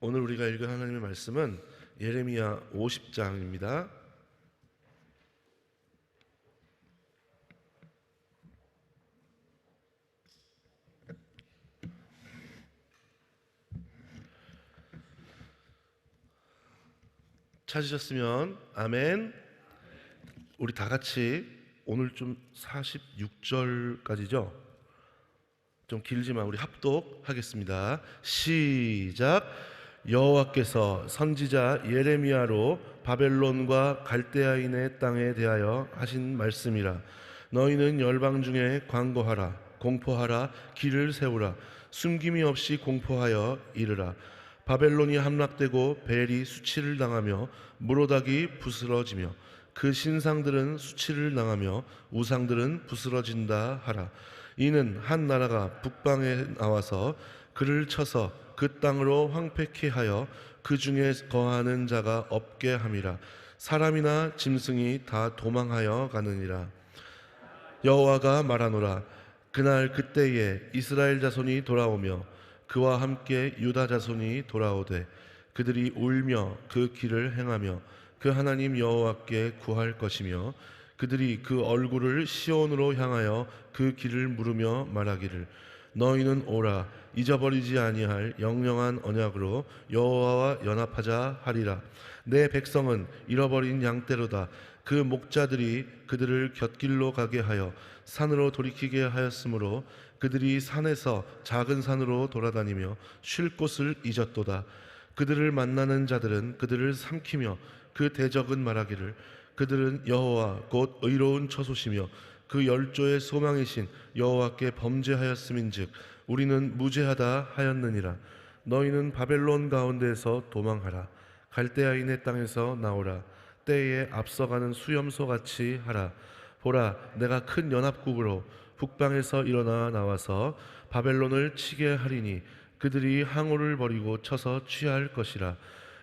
오늘 우리가 읽은 하나님의 말씀은 예레미야 50장입니다. 찾으셨으면 아멘. 우리 다 같이 오늘 좀 46절까지죠? 좀 길지만 우리 합독하겠습니다. 시작. 여호와께서 선지자 예레미야로 바벨론과 갈대아인의 땅에 대하여 하신 말씀이라. 너희는 열방 중에 광고하라, 공포하라, 길을 세우라, 숨김이 없이 공포하여 이르라. 바벨론이 함락되고 벨이 수치를 당하며 무로닥이 부스러지며 그 신상들은 수치를 당하며 우상들은 부스러진다 하라. 이는 한 나라가 북방에 나와서 그를 쳐서 그 땅으로 황폐케 하여 그 중에 거하는 자가 없게 함이라. 사람이나 짐승이 다 도망하여 가느니라. 여호와가 말하노라. 그날 그때에 이스라엘 자손이 돌아오며 그와 함께 유다 자손이 돌아오되 그들이 울며 그 길을 행하며 그 하나님 여호와께 구할 것이며 그들이 그 얼굴을 시온으로 향하여 그 길을 물으며 말하기를 너희는 오라 잊어버리지 아니할 영영한 언약으로 여호와와 연합하자 하리라. 내 백성은 잃어버린 양떼로다. 그 목자들이 그들을 곁길로 가게 하여 산으로 돌이키게 하였으므로 그들이 산에서 작은 산으로 돌아다니며 쉴 곳을 잊었도다. 그들을 만나는 자들은 그들을 삼키며 그 대적은 말하기를 그들은 여호와 곧 의로운 처소시며 그 열조의 소망이신 여호와께 범죄하였음인즉 우리는 무죄하다 하였느니라. 너희는 바벨론 가운데에서 도망하라. 갈대아인의 땅에서 나오라. 때에 앞서가는 수염소 같이 하라. 보라, 내가 큰 연합국으로 북방에서 일어나 나와서 바벨론을 치게 하리니 그들이 항우를 버리고 쳐서 취할 것이라.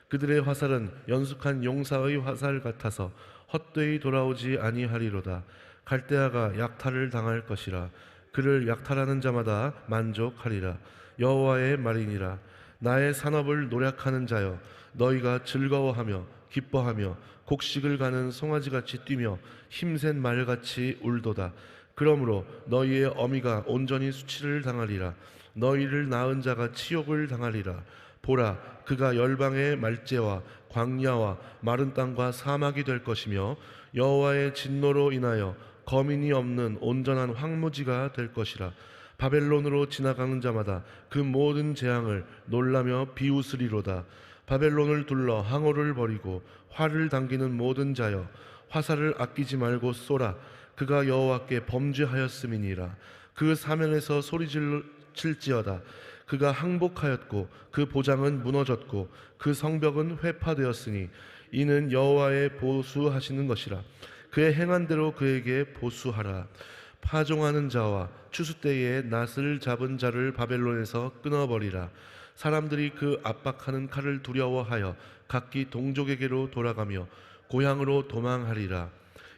그들의 화살은 연숙한 용사의 화살 같아서 헛되이 돌아오지 아니하리로다. 갈대아가 약탈을 당할 것이라. 그를 약탈하는 자마다 만족하리라. 여호와의 말이니라. 나의 산업을 노략하는 자여, 너희가 즐거워하며 기뻐하며 곡식을 가는 송아지같이 뛰며 힘센 말같이 울도다. 그러므로 너희의 어미가 온전히 수치를 당하리라. 너희를 낳은 자가 치욕을 당하리라. 보라, 그가 열방의 말제와 광야와 마른 땅과 사막이 될 것이며 여호와의 진노로 인하여 거민이 없는 온전한 황무지가 될 것이라. 바벨론으로 지나가는 자마다 그 모든 재앙을 놀라며 비웃으리로다. 바벨론을 둘러 항우를 버리고 활을 당기는 모든 자여, 화살을 아끼지 말고 쏘라. 그가 여호와께 범죄하였음이니라. 그 사면에서 소리칠지어다. 그가 항복하였고 그 보장은 무너졌고 그 성벽은 회파되었으니 이는 여호와의 보수하시는 것이라. 그의 행한 대로 그에게 보수하라. 파종하는 자와 추수 때에 낫을 잡은 자를 바벨론에서 끊어버리라. 사람들이 그 압박하는 칼을 두려워하여 각기 동족에게로 돌아가며 고향으로 도망하리라.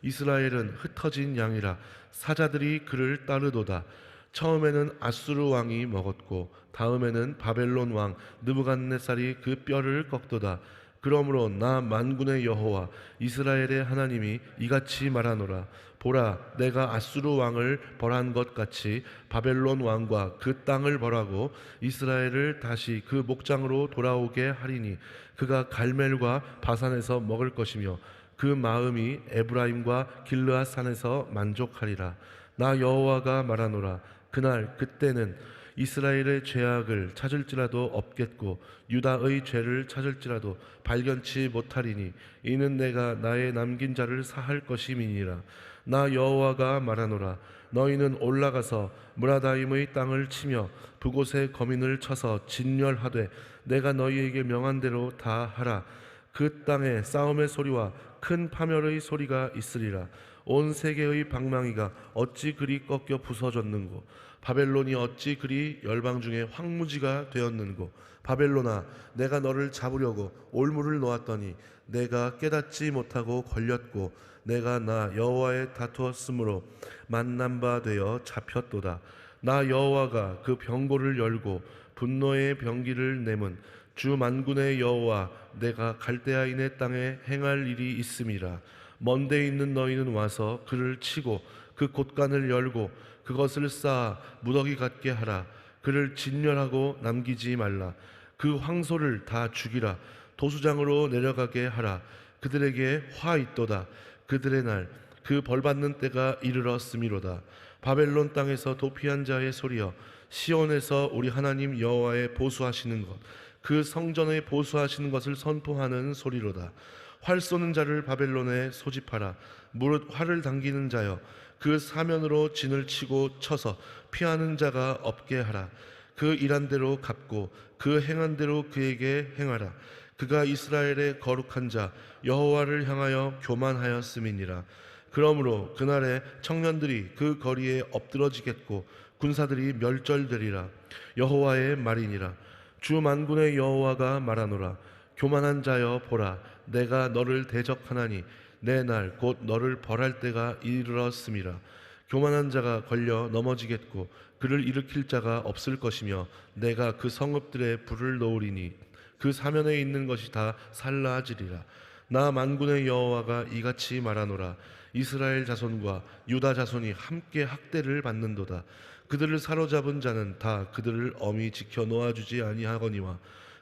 이스라엘은 흩어진 양이라. 사자들이 그를 따르도다. 처음에는 아수르 왕이 먹었고 다음에는 바벨론 왕 느부갓네살이 그 뼈를 꺾도다. 그러므로 나 만군의 여호와 이스라엘의 하나님이 이같이 말하노라. 보라, 내가 아수르 왕을 벌한 것 같이 바벨론 왕과 그 땅을 벌하고 이스라엘을 다시 그 목장으로 돌아오게 하리니 그가 갈멜과 바산에서 먹을 것이며 그 마음이 에브라임과 길르앗 산에서 만족하리라. 나 여호와가 말하노라. 그날 그때는 이스라엘의 죄악을 찾을지라도 없겠고 유다의 죄를 찾을지라도 발견치 못하리니 이는 내가 나의 남긴 자를 사할 것임이니라. 나 여호와가 말하노라. 너희는 올라가서 무라다임의 땅을 치며 그곳에 거민을 쳐서 진멸하되 내가 너희에게 명한 대로 다 하라. 그 땅에 싸움의 소리와 큰 파멸의 소리가 있으리라. 온 세계의 방망이가 어찌 그리 꺾여 부서졌는고 바벨론이 어찌 그리 열방 중에 황무지가 되었는고. 바벨론아, 내가 너를 잡으려고 올무를 놓았더니 내가 깨닫지 못하고 걸렸고 내가 나 여호와에 다투었으므로 만난 바 되어 잡혔도다. 나 여호와가 그 병고를 열고 분노의 병기를 내문 주 만군의 여호와 내가 갈대아인의 땅에 행할 일이 있음이라. 먼데 있는 너희는 와서 그를 치고 그 곳간을 열고 그것을 쌓아 무더기 같게 하라. 그를 진멸하고 남기지 말라. 그 황소를 다 죽이라. 도수장으로 내려가게 하라. 그들에게 화 있도다. 그들의 날 그 벌받는 때가 이르렀음이로다. 바벨론 땅에서 도피한 자의 소리여, 시온에서 우리 하나님 여호와의 보수하시는 것, 그 성전의 보수하시는 것을 선포하는 소리로다. 활 쏘는 자를 바벨론에 소집하라. 무릇 활을 당기는 자여, 그 사면으로 진을 치고 쳐서 피하는 자가 없게 하라. 그 일한 대로 갚고 그 행한 대로 그에게 행하라. 그가 이스라엘의 거룩한 자 여호와를 향하여 교만하였음이니라. 그러므로 그날에 청년들이 그 거리에 엎드러지겠고 군사들이 멸절되리라. 여호와의 말이니라. 주 만군의 여호와가 말하노라. 교만한 자여 보라, 내가 너를 대적하나니 내 날 곧 너를 벌할 때가 이르렀음이라. 교만한 자가 걸려 넘어지겠고 그를 일으킬 자가 없을 것이며 내가 그 성읍들에 불을 놓으리니 그 사면에 있는 것이 다 살라지리라. 나 만군의 여호와가 이같이 말하노라. 이스라엘 자손과 유다 자손이 함께 학대를 받는도다. 그들을 사로잡은 자는 다 그들을 엄히 지켜 놓아주지 아니하거니와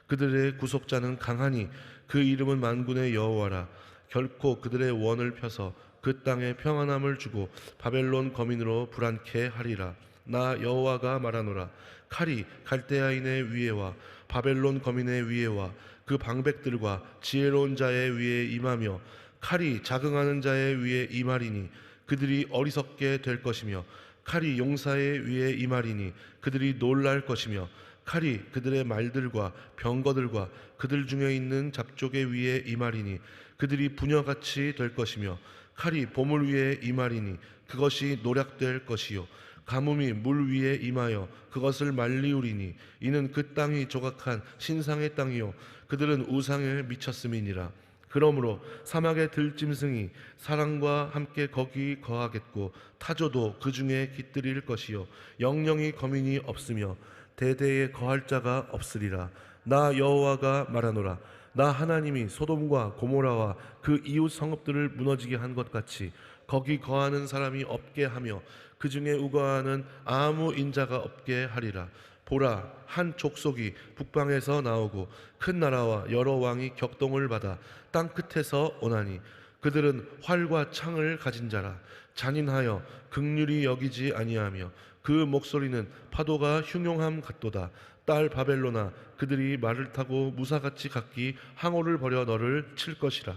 그들의 구속자는 강하니 그 이름은 만군의 여호와라. 결코 그들의 원을 펴서 그 땅에 평안함을 주고 바벨론 거민으로 불안케 하리라. 나 여호와가 말하노라. 칼이 갈대아인의 위에와 바벨론 거민의 위에와 그 방백들과 지혜로운 자의 위에 임하며 칼이 자긍하는 자의 위에 임하리니 그들이 어리석게 될 것이며 칼이 용사의 위에 임하리니 그들이 놀랄 것이며 칼이 그들의 말들과 병거들과 그들 중에 있는 잡족의 위에 임하리니 그들이 부녀같이 될 것이며 칼이 보물 위에 임하리니 그것이 노략될 것이요 가뭄이 물 위에 임하여 그것을 말리우리니 이는 그 땅이 조각한 신상의 땅이요 그들은 우상에 미쳤음이니라. 그러므로 사막의 들짐승이 사람과 함께 거기 거하겠고 타조도 그 중에 깃들일 것이요 영영이 거민이 없으며 대대에 거할 자가 없으리라. 나 여호와가 말하노라. 나 하나님이 소돔과 고모라와 그 이웃 성읍들을 무너지게 한 것 같이 거기 거하는 사람이 없게 하며 그 중에 우거하는 아무 인자가 없게 하리라. 보라, 한 족속이 북방에서 나오고 큰 나라와 여러 왕이 격동을 받아 땅 끝에서 오나니 그들은 활과 창을 가진 자라. 잔인하여 긍휼히 여기지 아니하며 그 목소리는 파도가 흉용함 같도다. 딸 바벨로나, 그들이 말을 타고 무사같이 각기 항오를 벌여 너를 칠 것이라.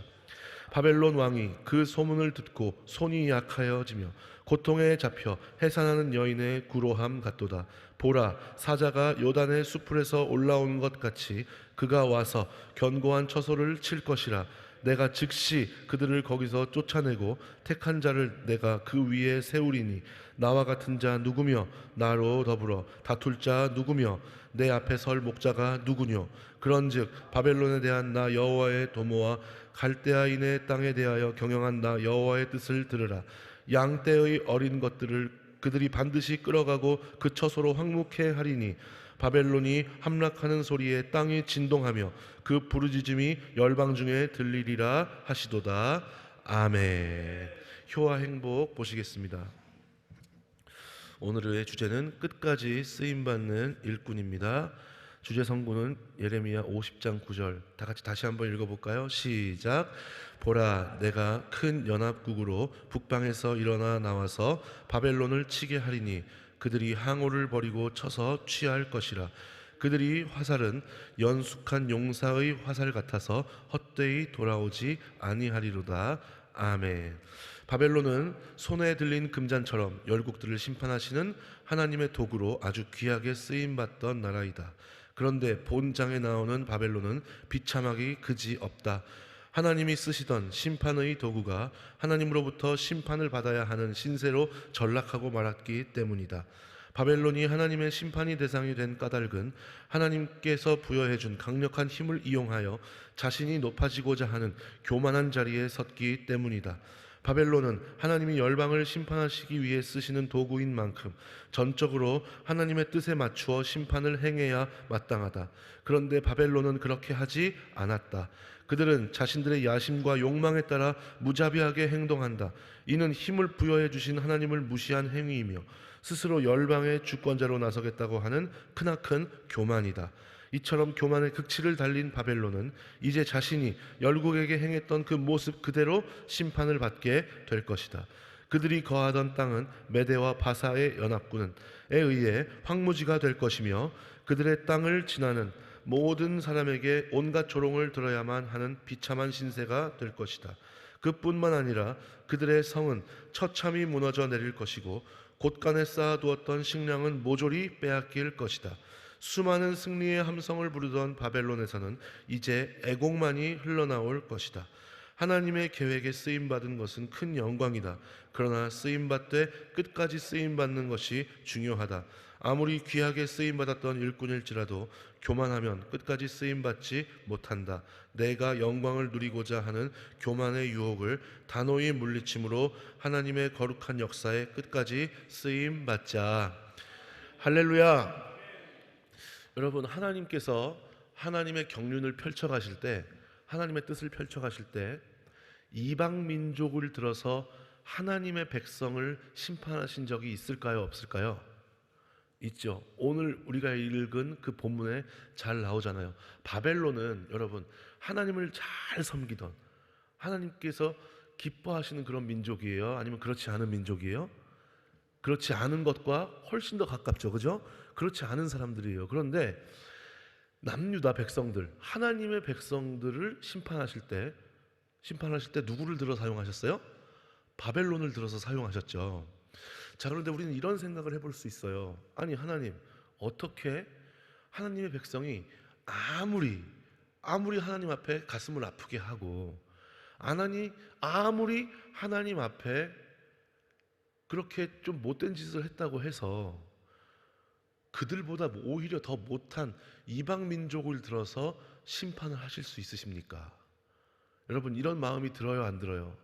바벨론 왕이 그 소문을 듣고 손이 약하여지며 고통에 잡혀 해산하는 여인의 구로함 같도다. 보라, 사자가 요단의 수풀에서 올라온 것 같이 그가 와서 견고한 처소를 칠 것이라. 내가 즉시 그들을 거기서 쫓아내고 택한 자를 내가 그 위에 세우리니 나와 같은 자 누구며 나로 더불어 다툴 자 누구며 내 앞에 설 목자가 누구뇨. 그런즉 바벨론에 대한 나 여호와의 도모와 갈대아인의 땅에 대하여 경영한 나 여호와의 뜻을 들으라. 양떼의 어린 것들을 그들이 반드시 끌어가고 그 처소로 황묵해 하리니 바벨론이 함락하는 소리에 땅이 진동하며 그 부르짖음이 열방 중에 들리리라 하시도다. 아멘. 효와 행복 보시겠습니다. 오늘의 주제는 끝까지 쓰임받는 일꾼입니다. 주제 성구는 예레미야 50장 9절. 다 같이 다시 한번 읽어볼까요? 시작. 보라, 내가 큰 연합국으로 북방에서 일어나 나와서 바벨론을 치게 하리니 그들이 항오를 버리고 쳐서 취할 것이라. 그들이 화살은 연숙한 용사의 화살 같아서 헛되이 돌아오지 아니하리로다. 아멘. 바벨론은 손에 들린 금잔처럼 열국들을 심판하시는 하나님의 도구로 아주 귀하게 쓰임받던 나라이다. 그런데 본장에 나오는 바벨론은 비참하기 그지 없다. 하나님이 쓰시던 심판의 도구가 하나님으로부터 심판을 받아야 하는 신세로 전락하고 말았기 때문이다. 바벨론이 하나님의 심판이 대상이 된 까닭은 하나님께서 부여해 준 강력한 힘을 이용하여 자신이 높아지고자 하는 교만한 자리에 섰기 때문이다. 바벨론은 하나님이 열방을 심판하시기 위해 쓰시는 도구인 만큼 전적으로 하나님의 뜻에 맞추어 심판을 행해야 마땅하다. 그런데 바벨론은 그렇게 하지 않았다. 그들은 자신들의 야심과 욕망에 따라 무자비하게 행동한다. 이는 힘을 부여해 주신 하나님을 무시한 행위이며 스스로 열방의 주권자로 나서겠다고 하는 크나큰 교만이다. 이처럼 교만의 극치를 달린 바벨론은 이제 자신이 열국에게 행했던 그 모습 그대로 심판을 받게 될 것이다. 그들이 거하던 땅은 메대와 바사의 연합군에 의해 황무지가 될 것이며 그들의 땅을 지나는 모든 사람에게 온갖 조롱을 들어야만 하는 비참한 신세가 될 것이다. 그뿐만 아니라 그들의 성은 처참히 무너져 내릴 것이고 곳간에 쌓아두었던 식량은 모조리 빼앗길 것이다. 수많은 승리의 함성을 부르던 바벨론에서는 이제 애곡만이 흘러나올 것이다. 하나님의 계획에 쓰임받은 것은 큰 영광이다. 그러나 쓰임받되 끝까지 쓰임받는 것이 중요하다. 아무리 귀하게 쓰임받았던 일꾼일지라도 교만하면 끝까지 쓰임받지 못한다. 내가 영광을 누리고자 하는 교만의 유혹을 단호히 물리침으로 하나님의 거룩한 역사에 끝까지 쓰임받자. 할렐루야. 여러분, 하나님께서 하나님의 경륜을 펼쳐가실 때, 하나님의 뜻을 펼쳐가실 때 이방 민족을 들어서 하나님의 백성을 심판하신 적이 있을까요? 없을까요? 있죠. 오늘 우리가 읽은 그 본문에 잘 나오잖아요. 바벨론은 여러분 하나님을 잘 섬기던, 하나님께서 기뻐하시는 그런 민족이에요? 아니면 그렇지 않은 민족이에요? 그렇지 않은 것과 훨씬 더 가깝죠. 그죠? 그렇지 않은 사람들이에요. 그런데 남유다 백성들, 하나님의 백성들을 심판하실 때 누구를 들어 사용하셨어요? 바벨론을 들어서 사용하셨죠. 자, 그런데 우리는 이런 생각을 해볼 수 있어요. 아니, 하나님, 어떻게 하나님의 백성이 아무리 하나님 앞에 가슴을 아프게 하고 아무리 하나님 앞에 그렇게 좀 못된 짓을 했다고 해서 그들보다 오히려 더 못한 이방 민족을 들어서 심판을 하실 수 있으십니까? 여러분, 이런 마음이 들어요, 안 들어요?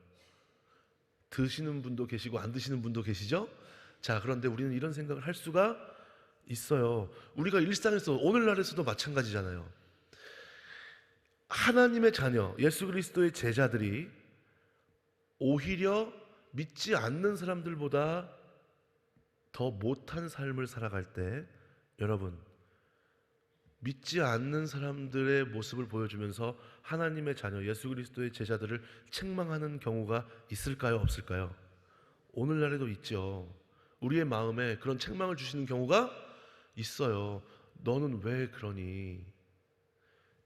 드시는 분도 계시고 안 드시는 분도 계시죠? 자, 그런데 우리는 이런 생각을 할 수가 있어요. 우리가 일상에서, 오늘날에서도 마찬가지잖아요. 하나님의 자녀, 예수 그리스도의 제자들이 오히려 믿지 않는 사람들보다 더 못한 삶을 살아갈 때, 여러분, 믿지 않는 사람들의 모습을 보여주면서 하나님의 자녀, 예수 그리스도의 제자들을 책망하는 경우가 있을까요? 없을까요? 오늘날에도 있죠. 우리의 마음에 그런 책망을 주시는 경우가 있어요. 너는 왜 그러니?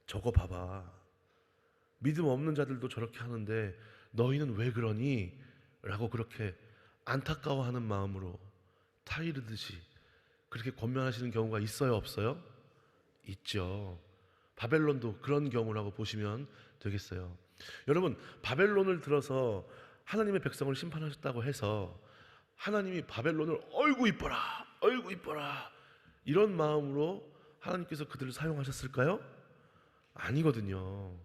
저거 봐봐. 믿음 없는 자들도 저렇게 하는데 너희는 왜 그러니? 라고 그렇게 안타까워하는 마음으로 타이르듯이 그렇게 권면하시는 경우가 있어요? 없어요? 있죠. 바벨론도 그런 경우라고 보시면 되겠어요. 여러분, 바벨론을 들어서 하나님의 백성을 심판하셨다고 해서 하나님이 바벨론을 어이구 이뻐라 이런 마음으로 하나님께서 그들을 사용하셨을까요? 아니거든요.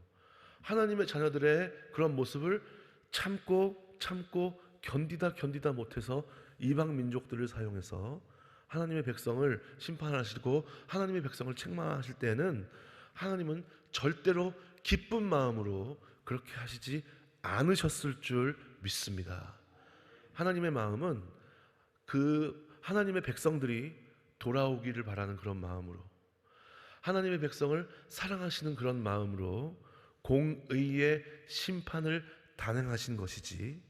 하나님의 자녀들의 그런 모습을 참고 견디다 못해서 이방 민족들을 사용해서 하나님의 백성을 심판하시고 하나님의 백성을 책망하실 때는 하나님은 절대로 기쁜 마음으로 그렇게 하시지 않으셨을 줄 믿습니다. 하나님의 마음은 그 하나님의 백성들이 돌아오기를 바라는 그런 마음으로, 하나님의 백성을 사랑하시는 그런 마음으로 공의의 심판을 단행하신 것이지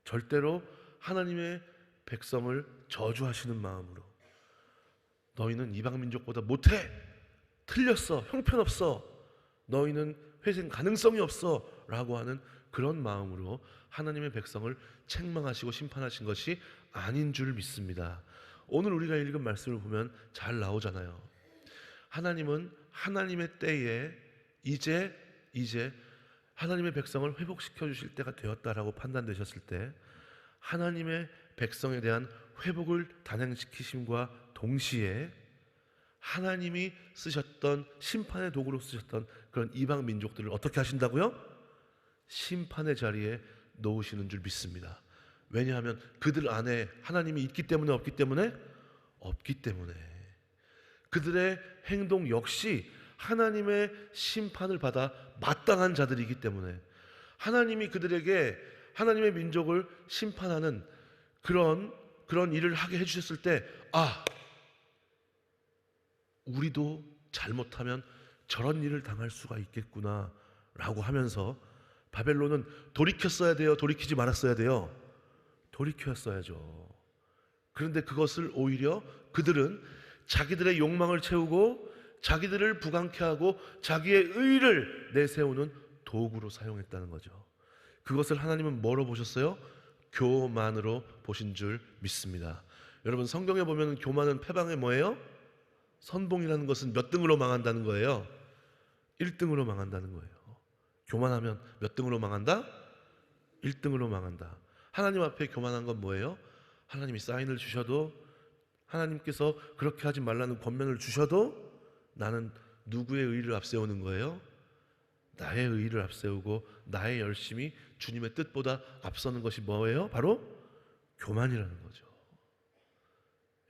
절대로 하나님의 백성을 저주하시는 마음으로 너희는 이방 민족보다 못해, 틀렸어, 형편없어, 너희는 회생 가능성이 없어 라고 하는 그런 마음으로 하나님의 백성을 책망하시고 심판하신 것이 아닌 줄 믿습니다. 오늘 우리가 읽은 말씀을 보면 잘 나오잖아요. 하나님은 하나님의 때에 이제 하나님의 백성을 회복시켜 주실 때가 되었다라고 판단되셨을 때 하나님의 백성에 대한 회복을 단행시키심과 동시에 하나님이 쓰셨던 심판의 도구로 쓰셨던 그런 이방 민족들을 어떻게 하신다고요? 심판의 자리에 놓으시는 줄 믿습니다. 왜냐하면 그들 안에 하나님이 있기 때문에 없기 때문에? 없기 때문에. 그들의 행동 역시 하나님의 심판을 받아 마땅한 자들이기 때문에, 하나님이 그들에게 하나님의 민족을 심판하는 그런 일을 하게 해주셨을 때, 우리도 잘못하면 저런 일을 당할 수가 있겠구나 라고 하면서 바벨론은 돌이켰어야 돼요? 돌이키지 말았어야 돼요? 돌이켰어야죠. 그런데 그것을 오히려 그들은 자기들의 욕망을 채우고 자기들을 부강케 하고 자기의 의를 내세우는 도구로 사용했다는 거죠. 그것을 하나님은 뭐로 보셨어요? 교만으로 보신 줄 믿습니다. 여러분, 성경에 보면 교만은 패방의 뭐예요? 선봉이라는 것은 몇 등으로 망한다는 거예요? 1등으로 망한다는 거예요. 교만하면 몇 등으로 망한다? 1등으로 망한다. 하나님 앞에 교만한 건 뭐예요? 하나님이 사인을 주셔도, 하나님께서 그렇게 하지 말라는 권면을 주셔도 나는 누구의 의를 앞세우는 거예요? 나의 의를 앞세우고 나의 열심이 주님의 뜻보다 앞서는 것이 뭐예요? 바로 교만이라는 거죠.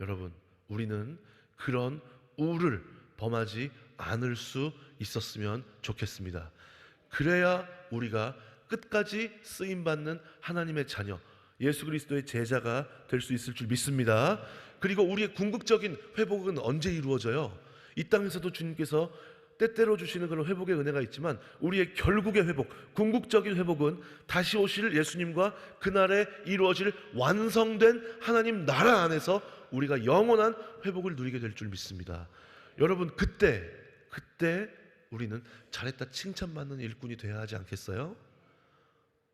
여러분, 우리는 그런 우를 범하지 않을 수 있었으면 좋겠습니다. 그래야 우리가 끝까지 쓰임받는 하나님의 자녀, 예수 그리스도의 제자가 될 수 있을 줄 믿습니다. 그리고 우리의 궁극적인 회복은 언제 이루어져요? 이 땅에서도 주님께서 때때로 주시는 그런 회복의 은혜가 있지만, 우리의 결국의 회복, 궁극적인 회복은 다시 오실 예수님과 그날에 이루어질 완성된 하나님 나라 안에서 우리가 영원한 회복을 누리게 될 줄 믿습니다. 여러분, 그때 우리는 잘했다 칭찬받는 일꾼이 되어야 하지 않겠어요?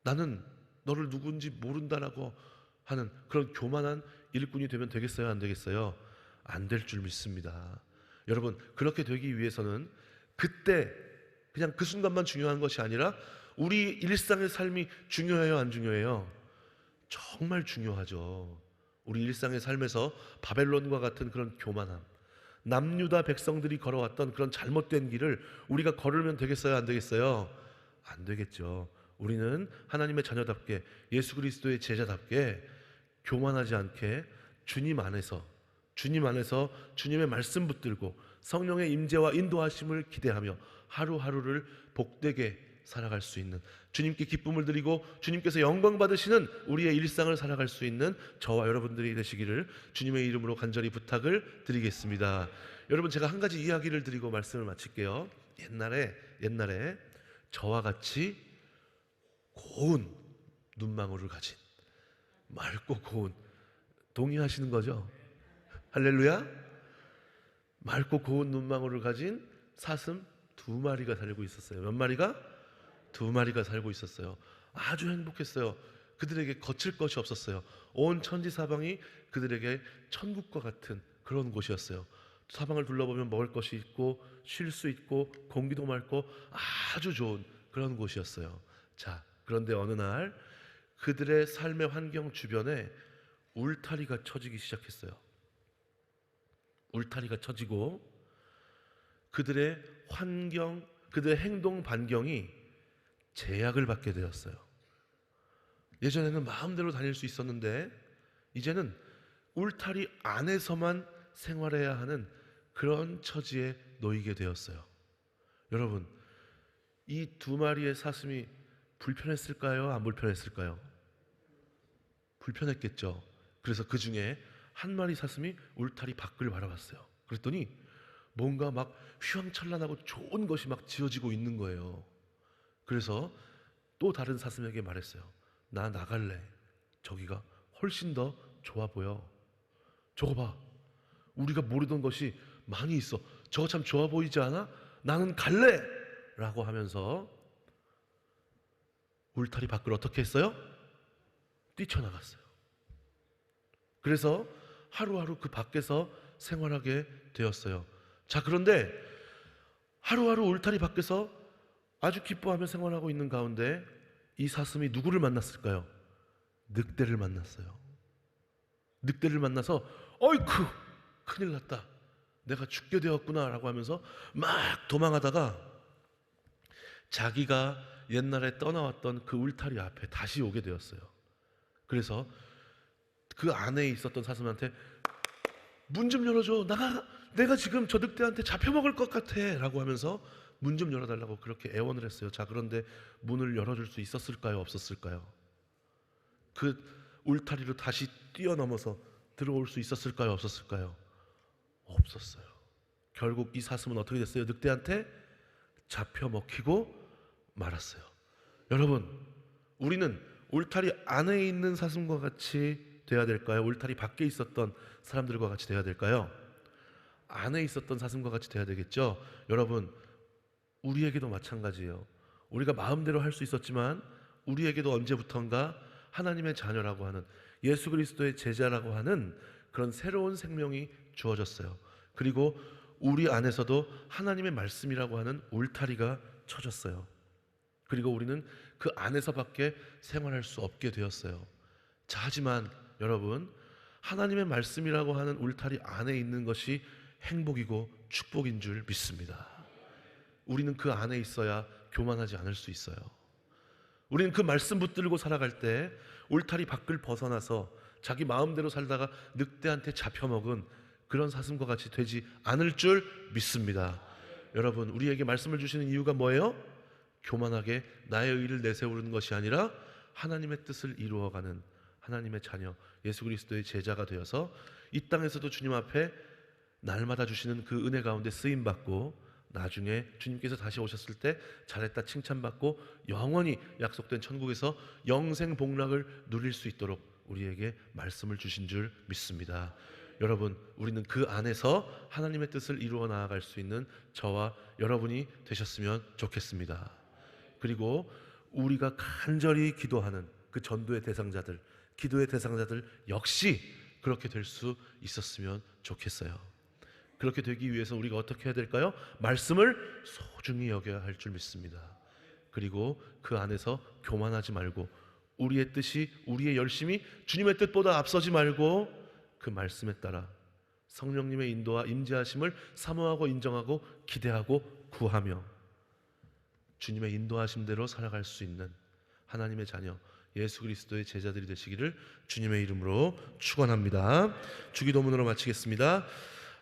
나는 너를 누군지 모른다라고 하는 그런 교만한 일꾼이 되면 되겠어요? 안 되겠어요? 안 될 줄 믿습니다. 여러분, 그렇게 되기 위해서는 그때 그냥 그 순간만 중요한 것이 아니라 우리 일상의 삶이 중요해요? 안 중요해요? 정말 중요하죠. 우리 일상의 삶에서 바벨론과 같은 그런 교만함, 남유다 백성들이 걸어왔던 그런 잘못된 길을 우리가 걸으면 되겠어요? 안 되겠어요? 안 되겠죠. 우리는 하나님의 자녀답게, 예수 그리스도의 제자답게 교만하지 않게 주님 안에서 주님의 말씀 붙들고 성령의 임재와 인도하심을 기대하며 하루하루를 복되게 살아갈 수 있는, 주님께 기쁨을 드리고 주님께서 영광 받으시는 우리의 일상을 살아갈 수 있는 저와 여러분들이 되시기를 주님의 이름으로 간절히 부탁을 드리겠습니다. 여러분, 제가 한 가지 이야기를 드리고 말씀을 마칠게요. 옛날에 저와 같이 고운 눈망울을 가진, 맑고 고운, 동의하시는 거죠? 할렐루야? 맑고 고운 눈망울을 가진 사슴 2마리가 살고 있었어요. 몇 마리가? 2마리가 살고 있었어요. 아주 행복했어요. 그들에게 거칠 것이 없었어요. 온 천지 사방이 그들에게 천국과 같은 그런 곳이었어요. 사방을 둘러보면 먹을 것이 있고 쉴 수 있고 공기도 맑고 아주 좋은 그런 곳이었어요. 자, 그런데 어느 날 그들의 삶의 환경 주변에 울타리가 쳐지기 시작했어요. 울타리가 쳐지고 그들의 환경, 그들의 행동 반경이 제약을 받게 되었어요. 예전에는 마음대로 다닐 수 있었는데 이제는 울타리 안에서만 생활해야 하는 그런 처지에 놓이게 되었어요. 여러분, 이 2마리의 사슴이 불편했을까요? 안 불편했을까요? 불편했겠죠. 그래서 그 중에 한 마리 사슴이 울타리 밖을 바라봤어요. 그랬더니 뭔가 막 휘황찬란하고 좋은 것이 막 지어지고 있는 거예요. 그래서 또 다른 사슴에게 말했어요. 나 나갈래. 저기가 훨씬 더 좋아 보여. 저거 봐. 우리가 모르던 것이 많이 있어. 저거 참 좋아 보이지 않아? 나는 갈래. 라고 하면서 울타리 밖을 어떻게 했어요? 뛰쳐나갔어요. 그래서 하루하루 그 밖에서 생활하게 되었어요. 자, 그런데 하루하루 울타리 밖에서 아주 기뻐하며 생활하고 있는 가운데 이 사슴이 누구를 만났을까요? 늑대를 만났어요. 늑대를 만나서 어이쿠, 큰일 났다, 내가 죽게 되었구나 라고 하면서 막 도망하다가 자기가 옛날에 떠나왔던 그 울타리 앞에 다시 오게 되었어요. 그래서 그 안에 있었던 사슴한테 문 좀 열어줘. 내가 지금 저 늑대한테 잡혀먹을 것 같아 라고 하면서 문 좀 열어달라고 그렇게 애원을 했어요. 자, 그런데 문을 열어줄 수 있었을까요? 없었을까요? 그 울타리로 다시 뛰어넘어서 들어올 수 있었을까요? 없었을까요? 없었어요. 결국 이 사슴은 어떻게 됐어요? 늑대한테 잡혀먹히고 말았어요. 여러분, 우리는 울타리 안에 있는 사슴과 같이 돼야 될까요? 울타리 밖에 있었던 사람들과 같이 돼야 될까요? 안에 있었던 사슴과 같이 돼야 되겠죠? 여러분, 우리에게도 마찬가지예요. 우리가 마음대로 할 수 있었지만 우리에게도 언제부턴가 하나님의 자녀라고 하는, 예수 그리스도의 제자라고 하는 그런 새로운 생명이 주어졌어요. 그리고 우리 안에서도 하나님의 말씀이라고 하는 울타리가 쳐졌어요. 그리고 우리는 그 안에서밖에 생활할 수 없게 되었어요. 자, 하지만 여러분, 하나님의 말씀이라고 하는 울타리 안에 있는 것이 행복이고 축복인 줄 믿습니다. 우리는 그 안에 있어야 교만하지 않을 수 있어요. 우리는 그 말씀 붙들고 살아갈 때 울타리 밖을 벗어나서 자기 마음대로 살다가 늑대한테 잡혀먹은 그런 사슴과 같이 되지 않을 줄 믿습니다. 여러분, 우리에게 말씀을 주시는 이유가 뭐예요? 교만하게 나의 의를 내세우는 것이 아니라 하나님의 뜻을 이루어가는 하나님의 자녀, 예수 그리스도의 제자가 되어서 이 땅에서도 주님 앞에 날마다 주시는 그 은혜 가운데 쓰임받고, 나중에 주님께서 다시 오셨을 때 잘했다 칭찬받고 영원히 약속된 천국에서 영생 복락을 누릴 수 있도록 우리에게 말씀을 주신 줄 믿습니다. 여러분, 우리는 그 안에서 하나님의 뜻을 이루어 나아갈 수 있는 저와 여러분이 되셨으면 좋겠습니다. 그리고 우리가 간절히 기도하는 그 전도의 대상자들, 기도의 대상자들 역시 그렇게 될 수 있었으면 좋겠어요. 그렇게 되기 위해서 우리가 어떻게 해야 될까요? 말씀을 소중히 여겨야 할 줄 믿습니다. 그리고 그 안에서 교만하지 말고, 우리의 뜻이, 우리의 열심이 주님의 뜻보다 앞서지 말고 그 말씀에 따라 성령님의 인도와 임재하심을 사모하고 인정하고 기대하고 구하며 주님의 인도하심대로 살아갈 수 있는 하나님의 자녀, 예수 그리스도의 제자들이 되시기를 주님의 이름으로 축원합니다. 주기도문으로 마치겠습니다.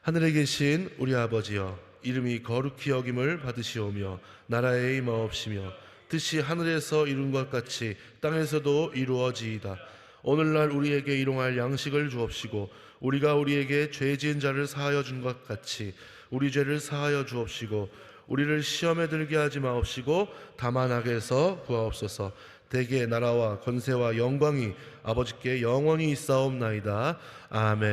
하늘에 계신 우리 아버지여, 이름이 거룩히 여김을 받으시오며 나라의 임하옵시며 뜻이 하늘에서 이룬 것 같이 땅에서도 이루어지이다. 오늘날 우리에게 일용할 양식을 주옵시고 우리가 우리에게 죄 지은 자를 사하여 준 것 같이 우리 죄를 사하여 주옵시고 우리를 시험에 들게 하지 마옵시고 다만 악에서 구하옵소서. 대개 나라와 권세와 영광이 아버지께 영원히 있사옵나이다. 아멘.